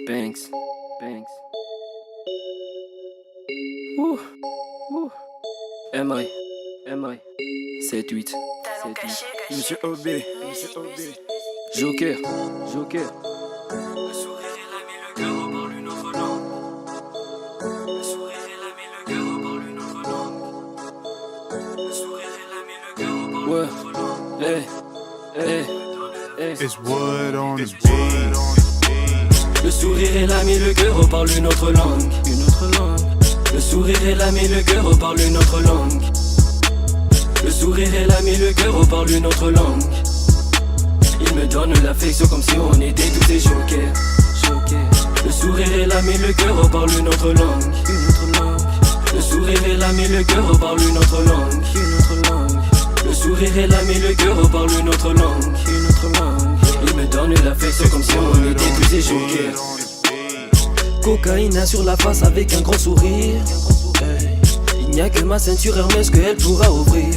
Banks, Banks. Ouh, ouh. MI, 7-8, 7-8. Monsieur OB, Monsieur OB. Joker, Joker. Le sourire est l'âme et le cœur reparle une autre langue. Le sourire est l'âme et le cœur reparle une autre langue. Le sourire est l'âme et le cœur reparle Ouais, une autre langue. It's Wood on the beat. Le sourire est l'âme et le cœur reparle une autre langue. une autre langue. Le sourire est l'âme et le cœur reparle une autre langue. Le sourire est l'âme et le cœur reparle une autre langue. Il me donne l'affection comme si on était tous des jokers. Le sourire est l'âme et le cœur reparle une autre langue. Une autre langue. Le sourire est l'âme et le cœur reparle une autre langue. Une autre langue. Le sourire est l'âme et le cœur reparle une autre langue. Une autre langue. Il me donne l'affection comme si on était tous des jokers. Cocaïne sur la face avec un grand sourire. Il n'y a que ma ceinture Hermès qu'elle pourra ouvrir.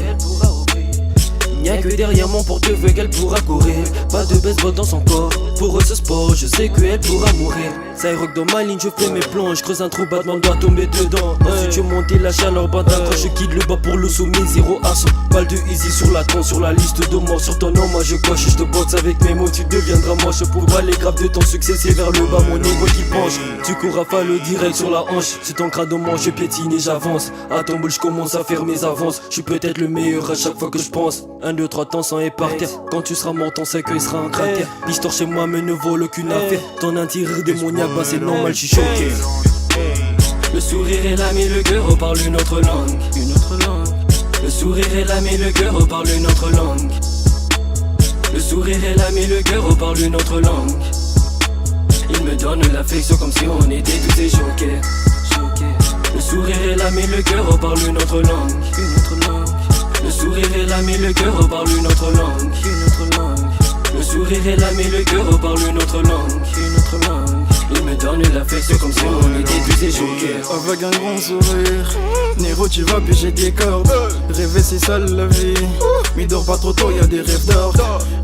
Il n'y a que derrière mon portefeuille qu'elle pourra courir. Pas de baseball dans son corps. Pour ce sport, je sais qu'elle pourra mourir. Ça rock dans ma ligne, je fais mes plans. Je creuse un trou, battement doit tomber dedans. Si tu montes la chaleur, bâtard. Quand je quitte le bas pour le sommet, 0 à 100. Balle de easy sur la tronc, sur la liste de morts. Sur ton nom, moi je coche, je te boxe avec mes mots. Tu deviendras moche. Pour voir les graves de ton succès, c'est vers le bas, mon ego qui penche. Tu cours rafale direct sur la hanche. Si ton crâne mange, je piétine et j'avance. À ton boule, je commence à faire mes avances. Je suis peut-être le meilleur à chaque fois que je pense. 1, 2, 3, ton sang est par terre. Quand tu seras mort, ton cercueil sera un cratère. L'histoire chez moi me ne vole aucune affaire. Ton intérieur démoniaque, bah c'est normal, je suis choqué. Le sourire est l'âme et le cœur reparle une autre langue. Une autre langue. Le sourire est l'âme et le cœur reparle une autre langue. Le sourire est l'âme et le cœur reparle une autre langue. Il me donne l'affection comme si on était tous des jokers. Le sourire est l'âme et le cœur reparle une autre langue. Une autre langue. Le sourire est l'âme et le cœur reparle une autre langue. Une autre langue. Le sourire est l'âme et le cœur reparle une autre langue. Une autre langue. Il me donne l'affection comme si on était tous des jokers. Avec un grand sourire, Nero tu vas piger des cordes. Rêver c'est ça la vie, mais dors pas trop tôt, y'a des rêves d'or.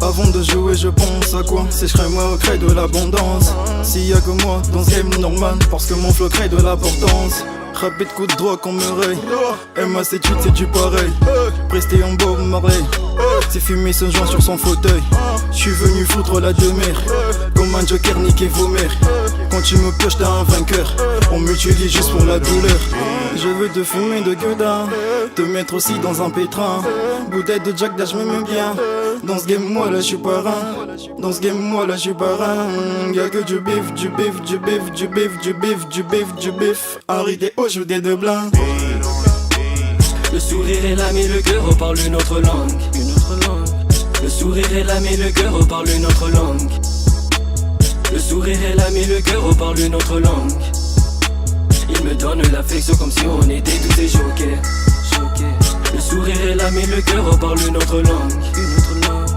Avant de jouer je pense à quoi, sécherai-moi au crée de l'abondance. S'il y a que moi dans ce game normal, parce que mon flow crée de l'importance. Rapide coup de drogue qu'on me raye, MA78 c'est du pareil. Presté en Bob Marley, c'est fumé ce joint sur son fauteuil. J'suis venu foutre la demeure, comme un joker niqué vos mères. Quand tu me pioches t'as un vainqueur, on m'utilise juste pour la douleur. Je veux te fumer de gueudin, te mettre aussi dans un pétrin. Bouteille de Jack Dash m'aime bien. Dans ce game moi là j'suis parrain. Dans ce game moi là j'suis parrain. Y'a que du bif, du bif, du bif, du bif, du bif, du bif, du bif. Harry des hauts, des de blanc. Le sourire est l'âme et le cœur reparle une autre langue. Une autre langue. Le sourire est l'âme et le cœur reparle une autre langue. Le sourire est l'âme et le cœur reparle une autre langue. Il me donne l'affection comme si on était tous des jokers. Le sourire est l'âme et le cœur reparle une autre langue. Une autre langue.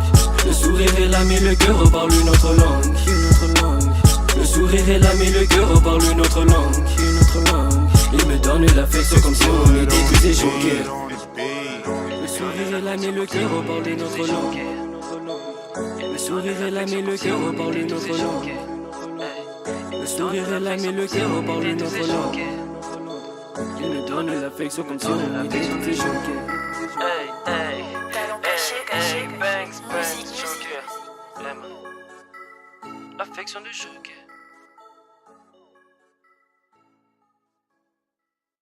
Le sourire est l'âme et le cœur reparle une autre langue. Une autre langue. Le sourire est l'âme et le cœur reparle une autre langue. Une autre langue. Il me donne l'affection comme si on était tous des jokers. Le sourire est l'âme et le cœur reparle une autre langue. Le sourire est l'âme et le cœur reparle une autre langue. Le sourire est l'âme et le cœur reparle une autre langue. Il me donne l'affection comme si on était tous des jokers. Hey, hey, hey, Banks, Joker. L'affection du Joker.